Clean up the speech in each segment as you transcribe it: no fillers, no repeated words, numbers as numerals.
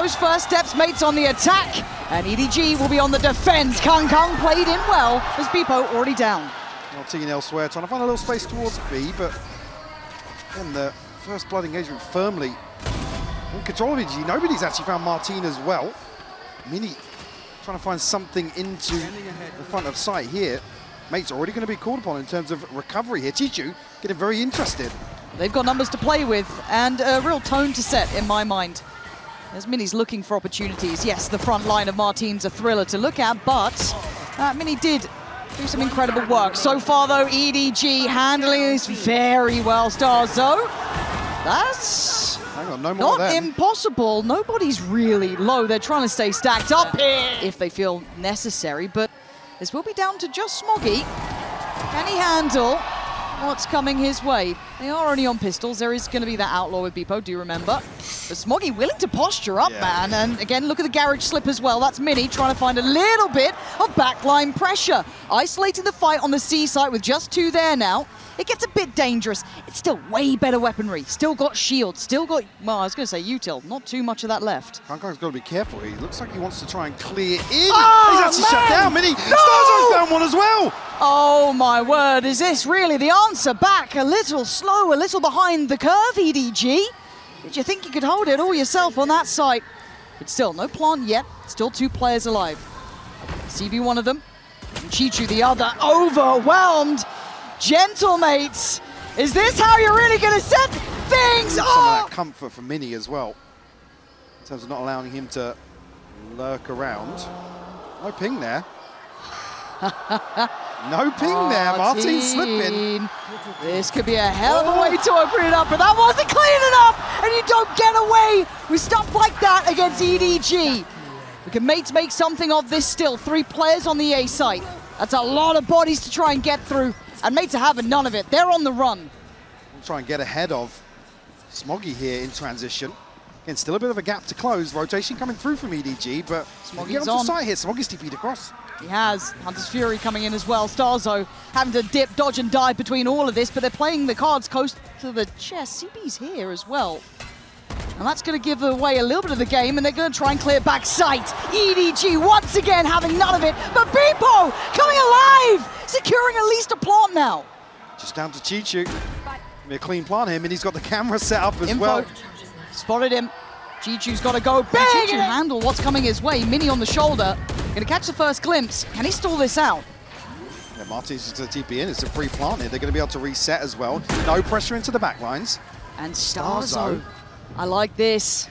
those first steps, Mates on the attack, and EDG will be on the defense. KongKong played in well as bipo already down. Marteen elsewhere, trying to find a little space towards B, but again, the first blood engagement firmly in control of EDG. Nobody's actually found Marteen as well. Minny trying to find something into the front of sight here. Mates already going to be called upon in terms of recovery here. CHICHOO getting very interested. They've got numbers to play with and a real tone to set in my mind. As Minny's looking for opportunities. Yes, the front line of Marteen's a thriller to look at, but Minny did do some incredible work. So far though, EDG handling this very well. starxo, that's not impossible. Nobody's really low. They're trying to stay stacked up here if they feel necessary, but this will be down to just Smoggy. Can he handle what's coming his way? They are only on pistols. There is going to be that outlaw with bipo, do remember. But Smoggy willing to posture up, man. And again, look at the garage slip as well. That's Minny trying to find a little bit of backline pressure. Isolating the fight on the C site with just 2 there now. It gets a bit dangerous. It's still way better weaponry. Still got shields. Still got, well, I was going to say util. Not too much of that left. KongKong's got to be careful. He looks like he wants to try and clear in. Oh, he's actually shut down. Minny. starxo's found one as well. Oh my word, is this really the answer? Back a little slow, a little behind the curve, EDG. Did you think you could hold it all yourself on that site? But still, no plant yet. Still 2 players alive. CB one of them, and CHICHOO the other. Overwhelmed. Gentle, Mates. Is this how you're really going to set things? Some of that comfort for Minny as well, in terms of not allowing him to lurk around. No ping there. No ping there. Marteen slipping. This could be a hell of a way to open it up, but that wasn't clean enough, and you don't get away with stuff like that against EDG. We can Mates make something of this still. 3 players on the A site. That's a lot of bodies to try and get through. And Mates are having none of it. They're on the run. We'll try and get ahead of Smoggy here in transition. Again, still a bit of a gap to close. Rotation coming through from EDG, but Smoggy's on side here. Smoggy's TP'd across. He has. Hunter's Fury coming in as well. starxo having to dip, dodge, and dive between all of this, but they're playing the cards close to the chest. CB's here as well. And that's going to give away a little bit of the game, and they're going to try and clear back sight. EDG once again having none of it, but bipo coming alive! Securing at least a plant now. Just down to CHICHOO. A clean plant here, and he's got the camera set up as well. Spotted him. CHICHOO's got to go big. CHICHOO handle what's coming his way. Minny on the shoulder. Going to catch the first glimpse. Can he stall this out? Yeah, Marteen's just going to TP in. It's a free plant here. They're going to be able to reset as well. No pressure into the back lines. And starxo. I like this.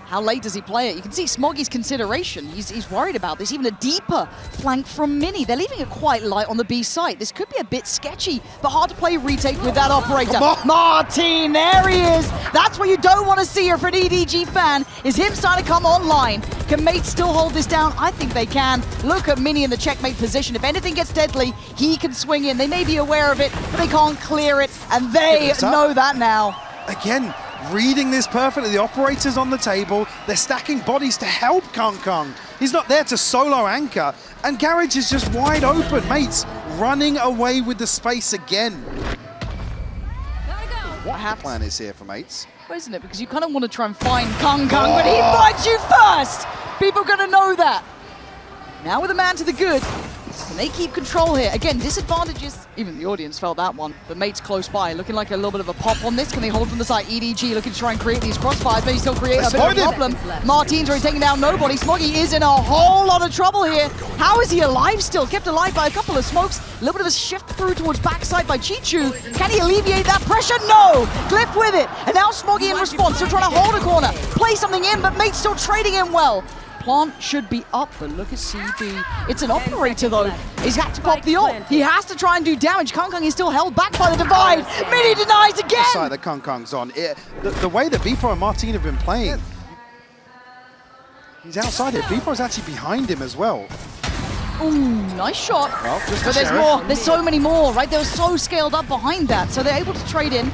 How late does he play it? You can see Smoggy's consideration. He's worried about this. Even a deeper flank from Minny. They're leaving it quite light on the B site. This could be a bit sketchy, but hard to play retake with that operator. Marteen, there he is. That's what you don't want to see here for an EDG fan, is him starting to come online. Can Mates still hold this down? I think they can. Look at Minny in the checkmate position. If anything gets deadly, he can swing in. They may be aware of it, but they can't clear it, and they know that now. Again, reading this perfectly. The operator's on the table. They're stacking bodies to help KongKong. He's not there to solo anchor. And Garage is just wide open. Mates running away with the space again. What the plan is here for Mates? Well, isn't it? Because you kind of want to try and find KongKong, but he finds you first! People are going to know that. Now with a man to the good, can they keep control here? Again, disadvantages. Even the audience felt that one. The Mates close by, looking like a little bit of a pop on this. Can they hold from the side? EDG looking to try and create these crossfires, maybe still create a bit of a problem. Marteen's already taking down nobody. Smoggy is in a whole lot of trouble here. How is he alive still? Kept alive by a couple of smokes. A little bit of a shift through towards backside by CHICHOO. Can he alleviate that pressure? No! GLYPH with it. And now Smoggy in response, still trying to hold a corner. Play something in, but Mates still trading in well. Plant should be up, but look at CB. It's an operator though. He's got to pop the ult. He has to try and do damage. KongKong is still held back by the divide. Minny denies again. The side that KongKong's on. The way that bipo and Marteen have been playing, he's outside it. bipo's actually behind him as well. Ooh, nice shot. Well, but there's more. There's so many more, right? They're so scaled up behind that, so they're able to trade in.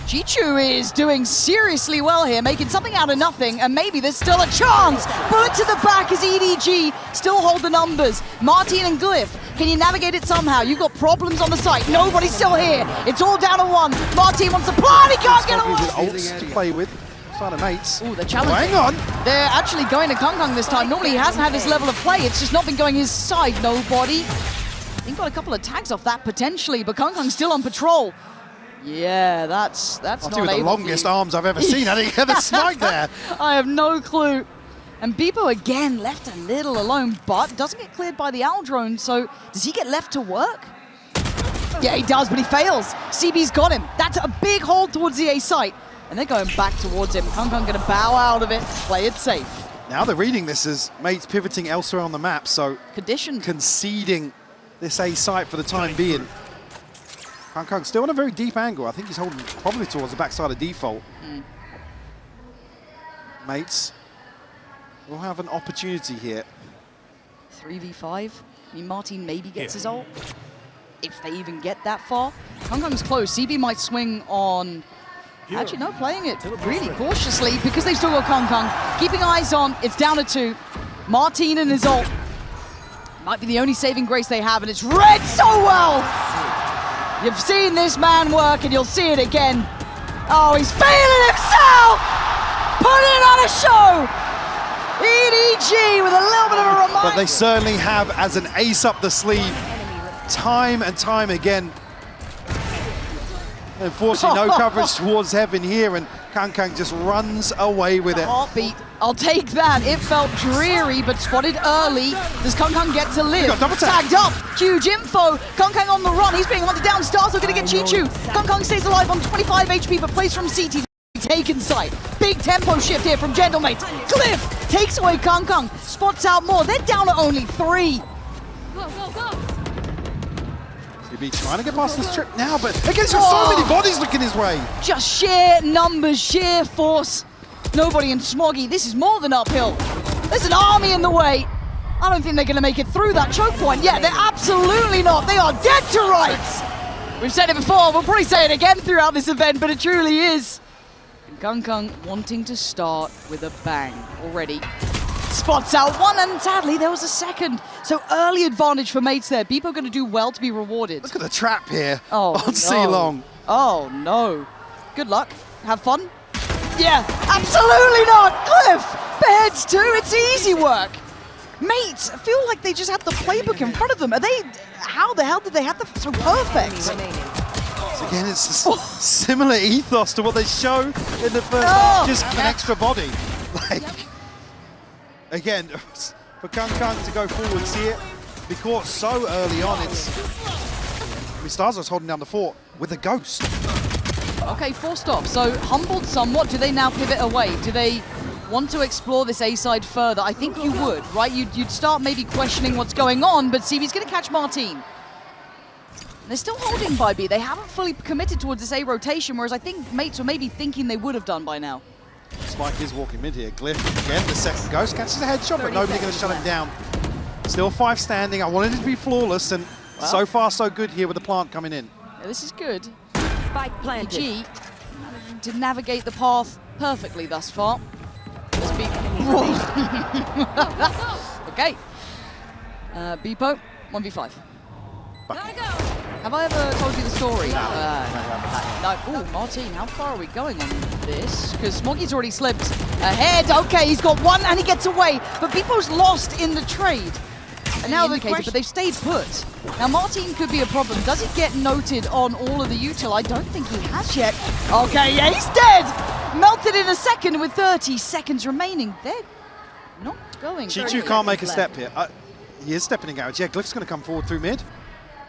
CHICHOO is doing seriously well here, making something out of nothing, and maybe there's still a chance. Bullet to the back as EDG still hold the numbers. Marteen and GLYPH, can you navigate it somehow? You've got problems on the site. Nobody's still here. It's all down to one. Marteen wants to plant. He can't get away. Ults to play with. Side of Mates. Ooh, the challenge. Oh, hang on. They're actually going to Kung this time. Normally he hasn't had this level of play. It's just not been going his side. Nobody. He got a couple of tags off that potentially, but Kung's still on patrol. Yeah, that's not with the longest arms I've ever seen. How did he get the smite there? I have no clue. And bipo again left a little alone, but doesn't get cleared by the owl drone. So does he get left to work? Yeah, he does, but he fails. CB's got him. That's a big hold towards the A site. And they're going back towards him. Kung going to bow out of it, play it safe. Now they're reading this as Mates pivoting elsewhere on the map, so conditioned, conceding this A site for the time being. Kung still on a very deep angle. I think he's holding probably towards the backside of default. Mates will have an opportunity here. 3v5. I mean, Marteen maybe gets his ult. If they even get that far. Kung's close. CB might swing on... Actually, no, playing it really cautiously because they've still got Kung. Keeping eyes on. It's down to 2. Marteen and his ult. Might be the only saving grace they have, and it's read so well! You've seen this man work, and you'll see it again. Oh, he's feeling himself! Putting on a show! EDG with a little bit of a reminder. But they certainly have, as an ace up the sleeve, time and time again. Unfortunately, no coverage towards heaven here, and Kung just runs away with it. Heartbeat. I'll take that. It felt dreary, but spotted early. Does Kung get to live? Tagged up. Huge info. Kung on the run. He's being hunted down. Star's going to get CHICHOO. Kung stays alive on 25 HP, but plays from CT. Taken sight. Big tempo shift here from Gentlemate. GLYPH takes away Kung. Spots out more. They're down to only 3. Go. Trying to get past this trip now, but again, there's so many bodies looking his way. Just sheer numbers, sheer force. Nobody in Smoggy. This is more than uphill. There's an army in the way. I don't think they're going to make it through that choke point. Yeah, they're absolutely not. They are dead to rights. We've said it before. We'll probably say it again throughout this event, but it truly is. And Kung wanting to start with a bang already. Spots out one, and sadly there was a second. So early advantage for Mates there. bipo going to do well to be rewarded. Look at the trap here on no. C-Long. Oh no. Good luck. Have fun. Yeah, absolutely not. GLYPH beheads 2. It's easy work. Mates feel like they just have the playbook in front of them. Are they? How the hell did they have the so perfect? So again, it's a similar ethos to what they show in the first half, just an extra body. Like. Again, for Kung to go forwards here, be caught so early on, Mistazo's holding down the fort with a ghost. Okay, forced off. So humbled somewhat. Do they now pivot away? Do they want to explore this A side further? I think you would, right? You'd start maybe questioning what's going on, but CB's going to catch Marteen. They're still holding by B. They haven't fully committed towards this A rotation, whereas I think Mates were maybe thinking they would have done by now. Spike is walking mid here. GLYPH again, the second ghost catches a headshot, but nobody going to shut him down. Still 5 standing. I wanted it to be flawless, and so far so good here with the plant coming in. Yeah, this is good. Spike planted. EDG to navigate the path perfectly thus far. Let's be okay. bipo 1v5. Have I ever told you the story? No. Ooh, Marteen, how far are we going on this? Because Smoggy's already slipped ahead. Okay, he's got one and he gets away. But bipo's lost in the trade. And now the question, but they've stayed put. Now Marteen could be a problem. Does he get noted on all of the util? I don't think he has yet. Okay, yeah, he's dead. Melted in a second with 30 seconds remaining. They're not going. CHICHOO can't make a step here. He is stepping in garage. Yeah, GLYPH's going to come forward through mid.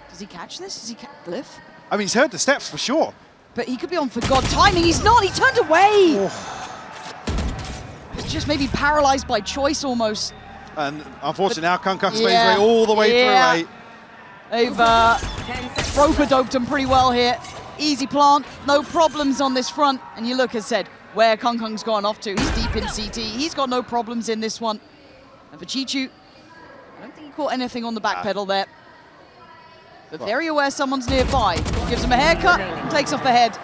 Does he catch this? Does he catch GLYPH? I mean, he's heard the steps for sure. But he could be on for God timing. He's not. He turned away. He's just maybe paralyzed by choice almost. And unfortunately now Kung's made his way all the way through. They've rope-a-doped him pretty well here. Easy plant, no problems on this front. And you look, as said, where Kung's gone off to. He's deep in CT. He's got no problems in this one. And for CHICHOO, I don't think he caught anything on the back pedal there. But very aware someone's nearby. Gives him a haircut, takes off the head.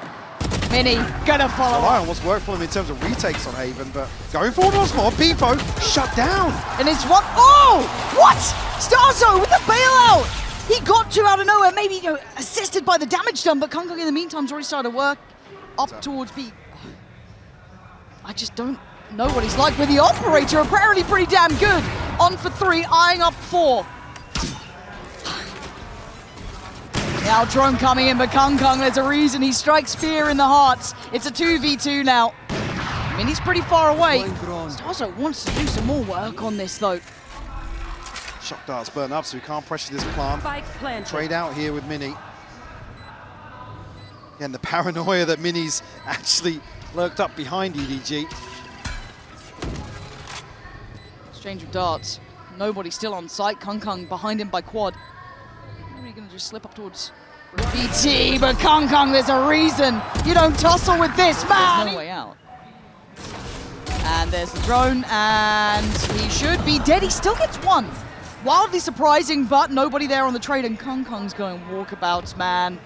Minny gonna follow. Lion what's worked for him in terms of retakes on Haven, but going forward once more, bipo shut down. And it's what? Oh! What? starxo with the bailout! He got 2 out of nowhere, maybe assisted by the damage done, but Kung in the meantime's already started to work up towards B. I just don't know what he's like with the operator. Apparently pretty damn good. On for 3, eyeing up 4. Now drone coming in, but Kung, there's a reason he strikes fear in the hearts. It's a 2v2 now. Minny's pretty far away. starxo wants to do some more work on this though. Shock darts burn up, so we can't pressure this plant. Trade out here with Minny. And the paranoia that Minny's actually lurked up behind EDG. Exchange of darts. Nobody still on site. Kung behind him by quad. Maybe going to just slip up towards BT, but Kung, there's a reason you don't tussle with this man. There's no way out. And there's the drone, and he should be dead. He still gets 1. Wildly surprising, but nobody there on the trade, and Kung's going walkabouts, man.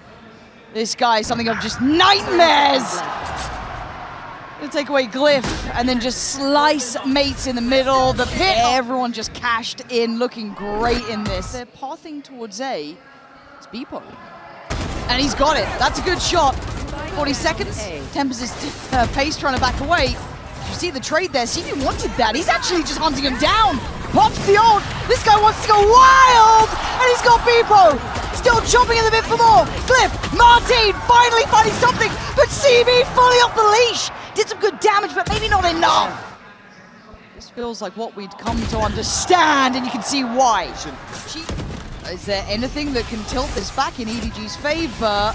This guy is something of just nightmares. Gonna take away GLYPH, and then just slice Mates in the middle. The pit, everyone just cashed in, looking great in this. They're pathing towards A. It's bipo. And he's got it. That's a good shot. 40 seconds. Tempers his pace, trying to back away. You see the trade there. CV wanted that. He's actually just hunting him down. Pops the ult. This guy wants to go wild. And he's got bipo. Still jumping in the bit for more. GLYPH, marteen, finally finding something. But CV fully off the leash. Did some good damage, but maybe not enough. This feels like what we'd come to understand, and you can see why. Is there anything that can tilt this back in EDG's favor?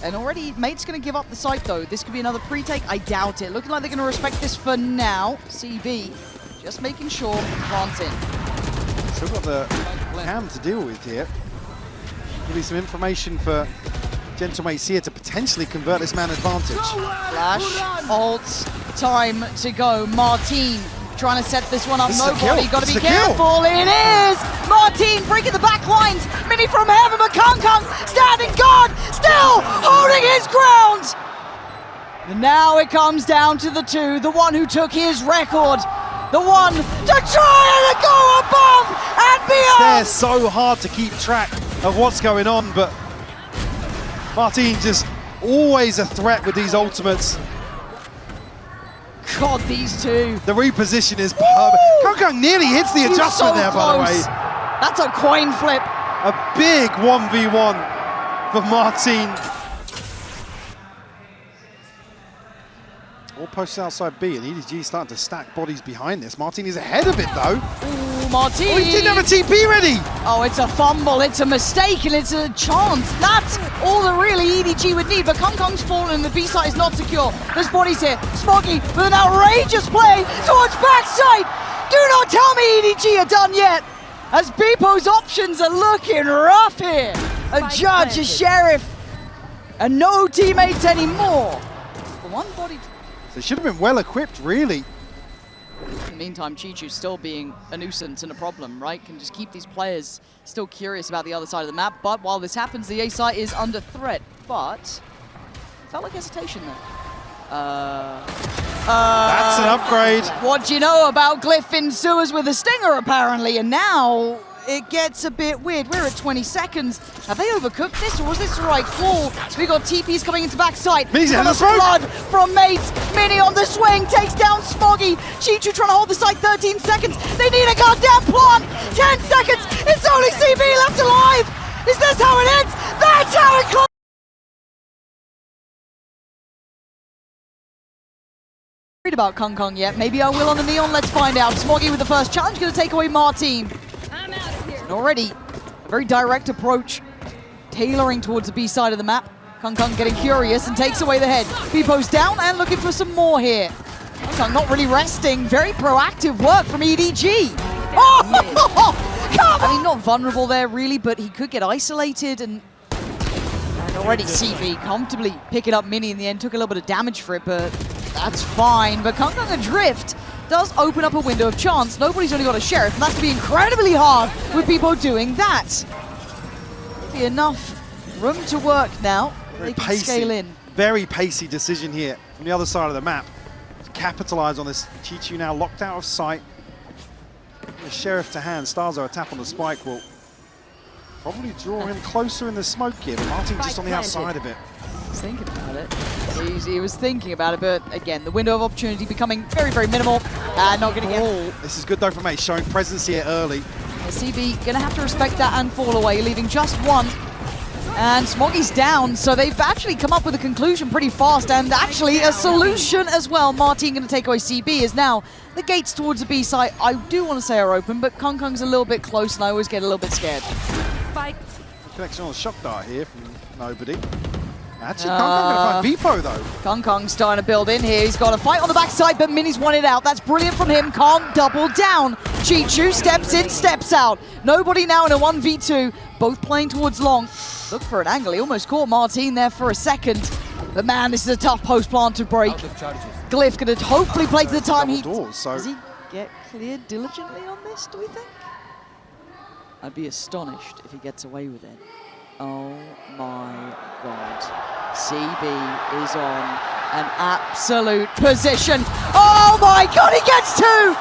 And already, Mate's going to give up the site, though. This could be another pre-take. I doubt it. Looking like they're going to respect this for now. CV just making sure plants in. Still got the cam to deal with here. Give me some information for Gentlemates here to potentially convert this man advantage. Flash, ult, time to go. Marteen trying to set this one up. This Nobody, got to be careful. It is! Marteen breaking the back lines. Minny from heaven, but Kung standing guard, still holding his ground. And now it comes down to the 2, the one who took his record, the one to try and go above and beyond. It's so hard to keep track of what's going on, but Marteen just always a threat with these ultimates. God, these 2. The reposition is perfect. Kung nearly hits the adjustment so there, by the way. That's a coin flip. A big 1v1 for Marteen. All posts outside B, and EDG starting to stack bodies behind this. Marteen is ahead of it, though. Ooh, Marteen. Oh, he didn't have a TP ready. Oh, it's a fumble, it's a mistake, and it's a chance. That's all that really EDG would need, but Kung's fallen and the B site is not secure. There's bodies here. Smoggy with an outrageous play towards backside. Do not tell me EDG are done yet, as bipo's options are looking rough here. A judge, a sheriff, and no teammates anymore. One body. They should have been well equipped, really. In the meantime, CHICHOO still being a nuisance and a problem, right? Can just keep these players still curious about the other side of the map. But while this happens, the A site is under threat. But felt like hesitation there. That's an upgrade. What do you know about GLYPH in sewers with a stinger, apparently? And now it gets a bit weird. We're at 20 seconds. Have they overcooked this, or was this the right call? So we got TPs coming into backside. Minny's in the blood from Mates. Minny on the swing, takes down Smoggy. CHICHOO trying to hold the site 13 seconds. They need a goddamn plant. 10 seconds. It's only CV left alive. Is this how it ends? That's how it closes. About Kung yet. Maybe I will on the Neon. Let's find out. Smoggy with the first challenge, going to take away Marteen. I'm out of here. And already a very direct approach, tailoring towards the B side of the map. Kung getting curious and takes away the head. bipo's down and looking for some more here. Kung not really resting. Very proactive work from EDG. Oh, I mean, not vulnerable there really, but he could get isolated, and already CV comfortably picking up Minny in the end. Took a little bit of damage for it, but that's fine. But Kung adrift does open up a window of chance. Nobody's only got a sheriff, and that's going to be incredibly hard with bipo doing that. Be enough room to work now. They can scale in. Very pacey decision here from the other side of the map to capitalize on this. CHICHOO now locked out of sight. The sheriff to hand. starxo a tap on the spike will probably draw him closer in the smoke here, but Marteen just on the outside of it. He's thinking about it. He was thinking about it, but again, the window of opportunity becoming very, very minimal. Not going to get... This is good though from Mates, showing presence here early. CB going to have to respect that and fall away, leaving just one. And Smoggy's down, so they've actually come up with a conclusion pretty fast, and actually a solution as well. Marteen going to take away CB, as now the gates towards the B site, I do want to say are open, but Kong's a little bit close, and I always get a little bit scared. Spike. Connection on the shock dart here from nobody. Actually, Kong going to find bipo though. Kong's starting to build in here. He's got a fight on the backside, but Minny's won it out. That's brilliant from him. Kong double down. CHICHOO steps in, steps out. Nobody now in a 1v2. Both playing towards long. Look for an angle. He almost caught Marteen there for a second. But man, this is a tough post plant to break. GLYPH going to hopefully play to the time he... Does he get cleared diligently on this, do we think? I'd be astonished if he gets away with it. Oh my God. CB is on an absolute position. Oh my God, he gets two!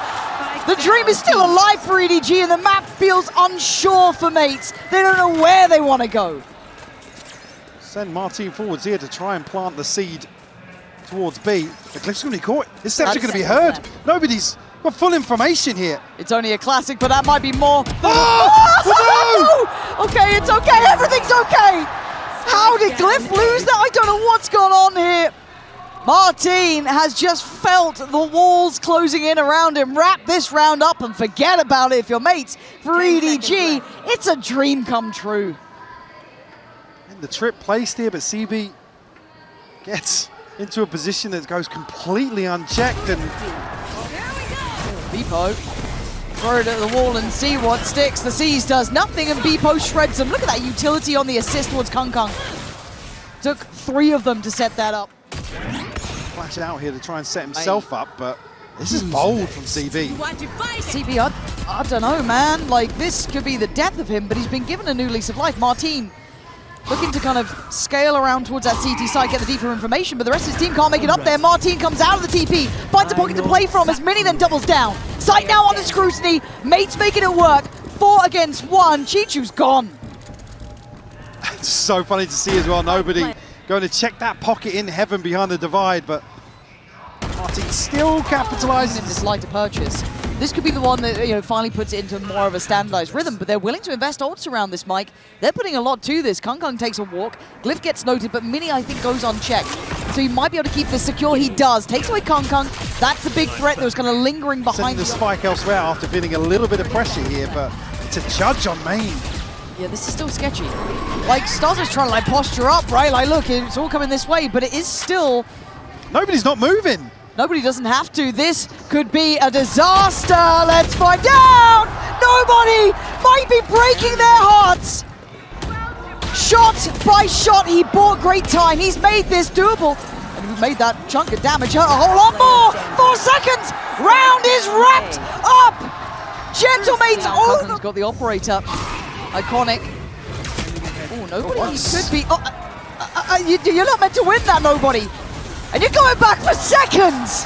The dream is still alive for EDG, and the map feels unsure for Mates. They don't know where they want to go. Send Marteen forwards here to try and plant the seed towards B. But GLYPH's going to be caught. His steps are going to be heard. Nobody's got full information here. It's only a classic, but that might be more. Oh! No! Okay, it's okay. Everything's okay. How did GLYPH lose that? I don't know what's gone on here. Marteen has just felt the walls closing in around him. Wrap this round up and forget about it if you're Mates. For EDG, it's a dream come true. And the trip placed here, but CB gets into a position that goes completely unchecked. And bipo, throw it at the wall and see what sticks. The C's does nothing, and bipo shreds them. Look at that utility on the assist towards Kong. Took 3 of them to set that up. Flash out here to try and set himself up, but this is bold from CB. CB, I don't know, man. Like, this could be the death of him, but he's been given a new lease of life. Marteen looking to kind of scale around towards that CT side, get the deeper information, but the rest of his team can't make it up there. Marteen comes out of the TP, finds a pocket to play from as Minny then doubles down. Sight now under scrutiny, Mates making it work. 4 against 1, CHICHOO's gone. It's so funny to see as well, nobody going to check that pocket in heaven behind the divide, but Marteen still capitalizing. In this lighter purchase. This could be the one that finally puts it into more of a standardized rhythm, but they're willing to invest ults around this, Mike. They're putting a lot to this. Kong takes a walk, GLYPH gets noted, but Minny, I think, goes unchecked. So he might be able to keep this secure. He does. Takes away Kong. That's the big threat that was kind of lingering behind. Sending the spike elsewhere after feeling a little bit of pressure here, but it's a judge on main. Yeah, this is still sketchy. Like, starxo's trying to like posture up, right? Like, look, it's all coming this way, but it is still... Nobody's not moving. Nobody doesn't have to. This could be a disaster. Let's find out. Nobody might be breaking their hearts. Shot by shot, he bought great time. He's made this doable. And he made that chunk of damage hurt a whole lot more. 4 seconds. Round is wrapped up. Gentlemates over. He's got the operator. Iconic. Oh, nobody could be. You're not meant to win that, nobody. And you're going back for seconds!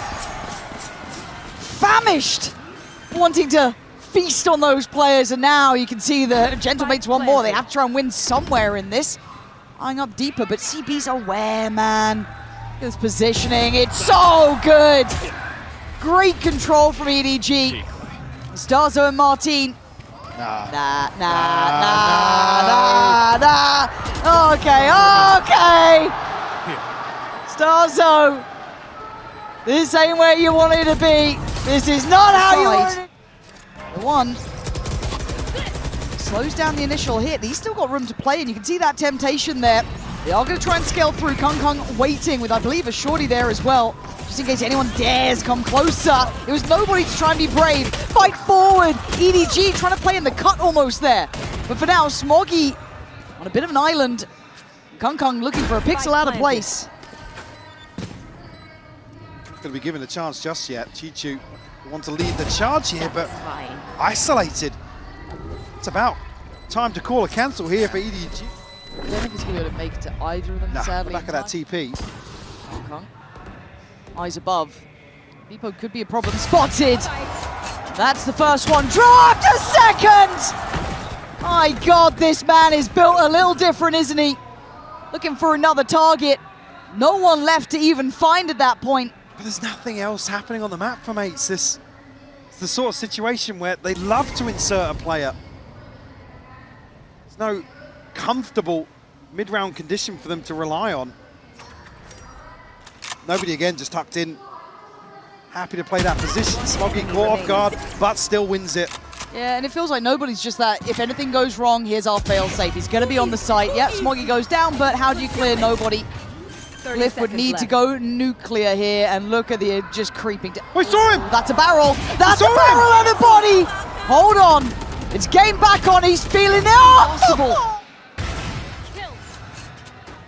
Famished! Wanting to feast on those players, and now you can see the Gentlemates want more. They have to try and win somewhere in this. Eyeing up deeper, but CB's aware, man. Look at this positioning, it's so good! Great control from EDG. starxo and Marteen. Nah. Okay. starxo, this ain't where you wanted to be. This is not how you wanted it. The one slows down the initial hit. He's still got room to play, and you can see that temptation there. They are going to try and scale through. Kong waiting with, I believe, a shorty there as well, just in case anyone dares come closer. It was nobody to try and be brave. Fight forward. EDG trying to play in the cut almost there. But for now, Smoggy on a bit of an island. Kong looking for a pixel out of place. Going to be given a chance just yet. CHICHOO want to lead the charge here, but isolated. It's about time to call a cancel here for EDG. I don't think he's going to be able to make it to either of them, sadly. Back of that TP. Kong. Eyes above. bipo could be a problem. Spotted! That's the first one. Dropped a second! My God, this man is built a little different, isn't he? Looking for another target. No one left to even find at that point. But there's nothing else happening on the map for Mates. It's the sort of situation where they love to insert a player. There's no comfortable mid-round condition for them to rely on. Nobody again, just tucked in. Happy to play that position. Smoggy caught off guard, but still wins it. Yeah, and it feels like nobody's just that, if anything goes wrong, here's our fail-safe. He's going to be on the site. Yep, Smoggy goes down, but how do you clear nobody? GLYPH would need to go nuclear here, and look at the just creeping down. We saw him! That's a barrel! That's a barrel and a body! Hold on! It's game back on, he's feeling impossible!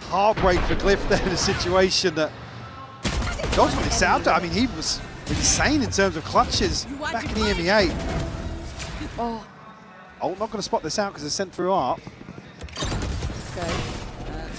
Heartbreak for GLYPH there in a situation that ultimately set out to. I mean, he was insane in terms of clutches back in the EMEA. Oh, not going to spot this out because it's sent through ARP. Okay,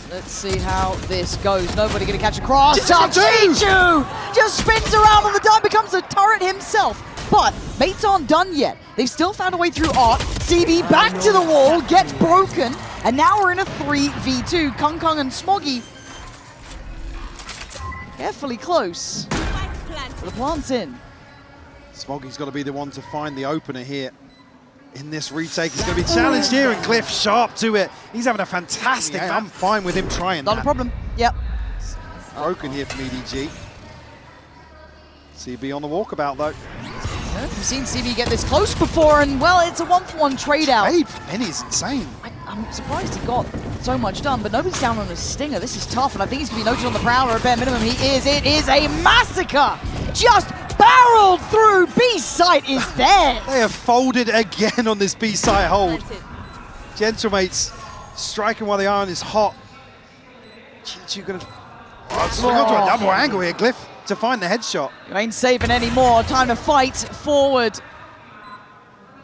let's see how this goes. Nobody going to catch a cross. CHICHOO just spins around on the dime, becomes a turret himself. But mates aren't done yet. They've still found a way through ARP. CB back to the wall, gets broken, and now we're in a 3v2. Kung and Smoggy carefully close. The plant's in. Smoggy's got to be the one to find the opener here. In this retake, he's going to be challenged here, and GLYPH sharp to it. He's having a fantastic. I'm fine with him trying Not a problem. Yep. Broken here from EDG. CB on the walkabout though. Yeah, we've seen CB get this close before, and well, it's a 1-for-1 trade out. Trade for Minny is insane. I'm surprised he got so much done, but nobody's down on a stinger. This is tough, and I think he's going to be noted on the Prowler at bare minimum. He is. It is a massacre. Just barreled through. B-site is there. They have folded again on this B-site hold. Gentlemates striking while the iron is hot. CHICHOO going to swing onto a double angle here. GLYPH to find the headshot. You ain't saving anymore. Time to fight forward.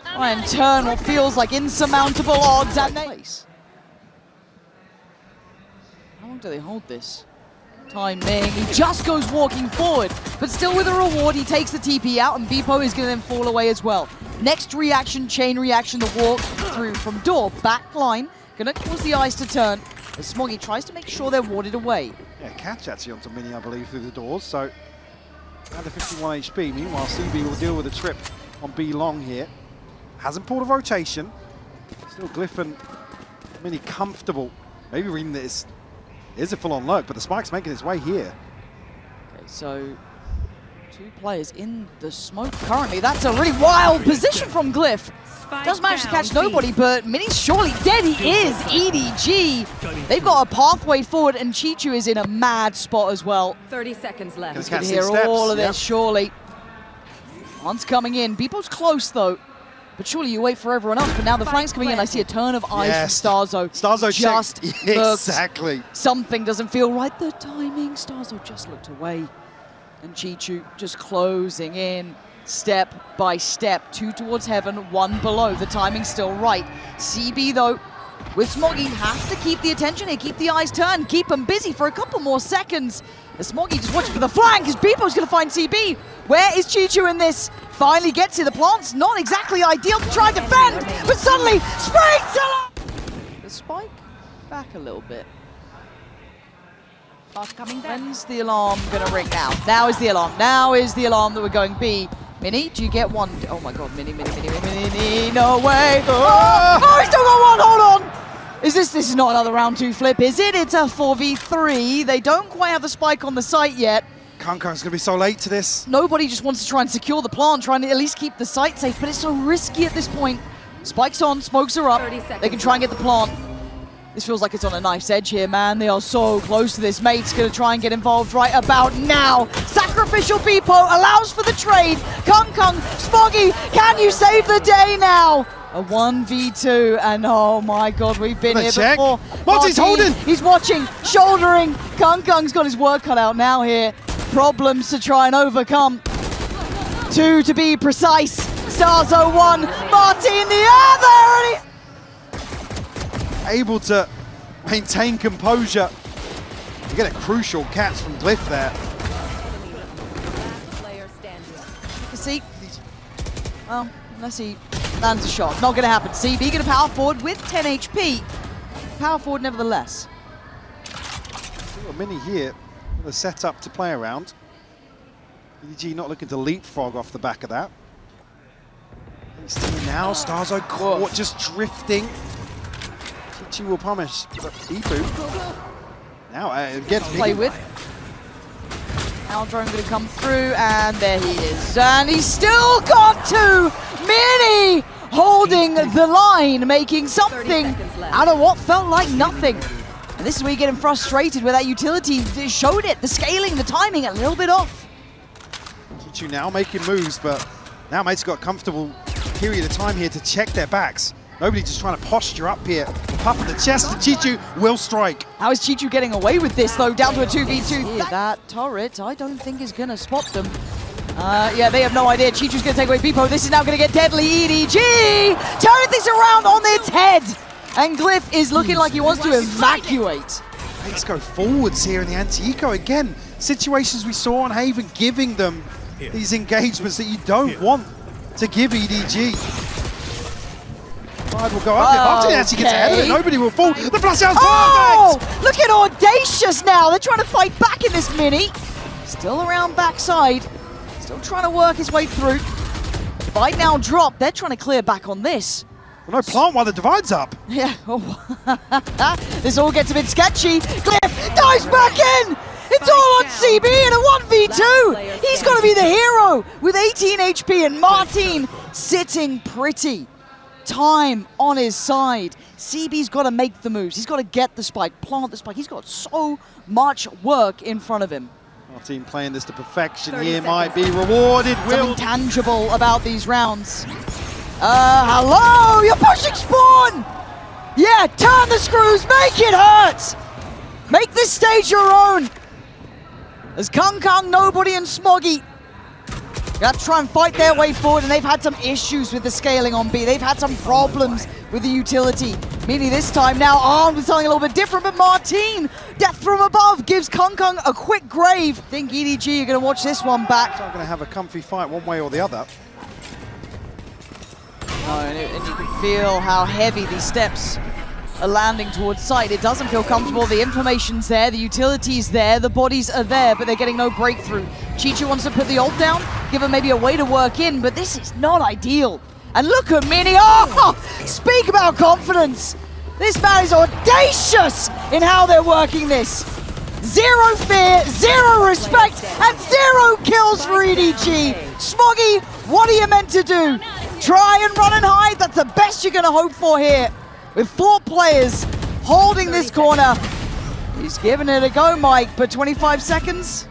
Try and turn what feels like insurmountable odds at place. How long do they hold this? Timing. He just goes walking forward, but still with a reward. He takes the TP out, and bipo is going to then fall away as well. Next reaction, chain reaction, the walk through from door, back line, going to cause the eyes to turn as Smoggy tries to make sure they're warded away. Yeah, catch actually onto Minny, I believe, through the doors. So, under 51 HP. Meanwhile, CB will deal with a trip on B long here. Hasn't pulled a rotation. Still GLYPH and Minny comfortable. Maybe reading this is a full-on lurk, but the spike's making its way here. Okay, so 2 players in the smoke currently. That's a really wild position from GLYPH. Does manage to catch nobody, but Minny's surely dead. He is. EDG. They've got a pathway forward, and CHICHOO is in a mad spot as well. 30 seconds left. He's going to hear all of this, surely. One's coming in. bipo's close, though. But surely you wait for everyone else. But now the flank's coming in. I see a turn of eyes from starxo. starxo just exactly. Something doesn't feel right. The timing. starxo just looked away. And CHICHOO just closing in. Step by step, 2 towards heaven, 1 below. The timing's still right. CB, though, with Smoggy, have to keep the attention here, keep the eyes turned, keep them busy for a couple more seconds. As Smoggy just watching for the flank, as bipo's going to find CB. Where is CHICHOO in this? Finally gets to the plants. Not exactly ideal to try and defend, but suddenly springs the spike back a little bit. When's the alarm going to ring now? Now is the alarm. Now is the alarm that we're going B. Minny, do you get one? Oh my god, Minny, no way. Oh, he's still got one, hold on. This is not another round 2 flip, is it? It's a 4v3. They don't quite have the spike on the site yet. Kung's going to be so late to this. Nobody just wants to try and secure the plant, trying to at least keep the site safe, but it's so risky at this point. Spike's on, smokes are up. They can try and get the plant. This feels like it's on a knife's edge here, man. They are so close to this. Mate's going to try and get involved right about now. Sacrificial bipo allows for the trade. Kung, Smoggy, can you save the day now? A 1v2, and oh my god, we've been here before. What's he's holding? He's watching, shouldering. Kung's got his work cut out now here. Problems to try and overcome. 2 to be precise. starxo 1, marteen the other, and he's able to maintain composure. You get a crucial catch from GLYPH there. You see, well, unless he lands a shot. Not going to happen. CB going to power forward with 10 HP. Power forward nevertheless. Minny here The setup to play around. EDG not looking to leapfrog off the back of that. Now, starxo caught, just drifting. CHICHOO will punish, but bipo. Now, gets play with. Now drone going to come through, and there he is. And he's still got to Minny holding the line, making something out of what felt like nothing. And this is where you're getting frustrated with that utility. It showed it, the scaling, the timing, a little bit off. CHICHOO now making moves, but now Mate's got a comfortable period of time here to check their backs. Nobody just trying to posture up here. Puff in the chest, and CHICHOO will strike. How is CHICHOO getting away with this, though? Down to a 2v2. That turret, I don't think is going to spot them. Yeah, they have no idea. CHICHOO's going to take away bipo. This is now going to get deadly. EDG turning things around on its head. And GLYPH is looking like he wants to evacuate. Let's go forwards here in the anti-eco. Again, situations we saw on Haven giving them these engagements that you don't want to give EDG. Side will go up. Marteen actually gets ahead of it. Nobody will fall. The flash out's perfect! Look at Audacious now. They're trying to fight back in this Minny. Still around backside. Still trying to work his way through. Divide now drop. They're trying to clear back on this. Well, no plant while the divide's up. Yeah. This all gets a bit sketchy. GLYPH dives back in. It's all on CB in a 1v2. He's got to be the hero with 18 HP and Marteen sitting pretty. Time on his side. CB's got to make the moves. He's got to get the spike, plant the spike. He's got so much work in front of him. Marteen playing this to perfection here might be rewarded. Something tangible about these rounds. Hello, you're pushing spawn! Yeah, turn the screws, make it hurt! Make this stage your own! As Kung, Nobody, and Smoggy got to try and fight their way forward, and they've had some issues with the scaling on B. They've had some problems with the utility. Minny this time now armed with something a little bit different, but Marteen, death from above, gives Kung a quick grave. I think EDG are going to watch this one back. Not going to have a comfy fight one way or the other. No, and you can feel how heavy these steps are landing towards sight. It doesn't feel comfortable. The information's there, the utility's there, the bodies are there, but they're getting no breakthrough. CHICHOO wants to put the ult down, give him maybe a way to work in, but this is not ideal. And look at Minny. Oh, speak about confidence. This man is audacious in how they're working this. Zero fear, zero respect, and zero kills for EDG. Smoggy, what are you meant to do? Try and run and hide. That's the best you're going to hope for here. With 4 players holding this corner. He's giving it a go, Mike, but 25 seconds?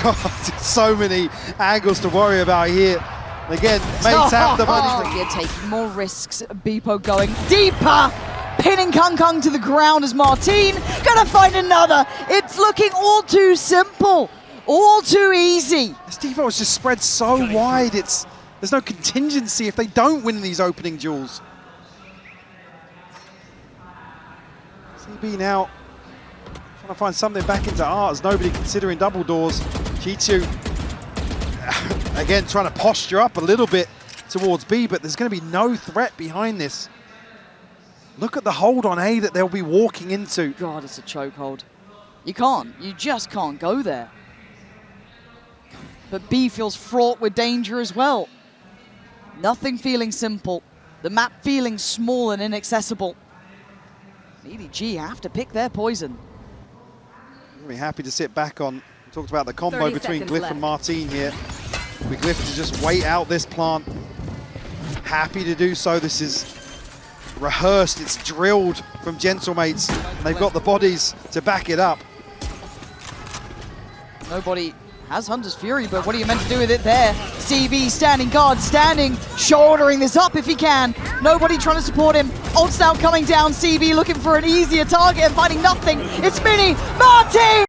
God, so many angles to worry about here. Again, mates have the money. You're taking more risks. bipo going deeper. Pinning Kung to the ground as Marteen gonna find another. It's looking all too simple. All too easy. This default is just spread so wide. There's no contingency if they don't win these opening duels. CB now trying to find something back into art as nobody considering double doors. CHICHOO again trying to posture up a little bit towards B, but there's going to be no threat behind this. Look at the hold on A that they'll be walking into. God, it's a chokehold. You can't. You just can't go there. But B feels fraught with danger as well. Nothing feeling simple. The map feeling small and inaccessible. EDG have to pick their poison. Really happy to sit back on. We talked about the combo between GLYPH and Marteen here. We GLYPH to just wait out this plant. Happy to do so. This is rehearsed. It's drilled from Gentlemates. They've got the bodies to back it up. Nobody has Hunter's Fury, but what are you meant to do with it there? CB standing guard, standing, shouldering this up if he can. Nobody trying to support him. Ult's now coming down. CB looking for an easier target and finding nothing. It's Minny. Marteen!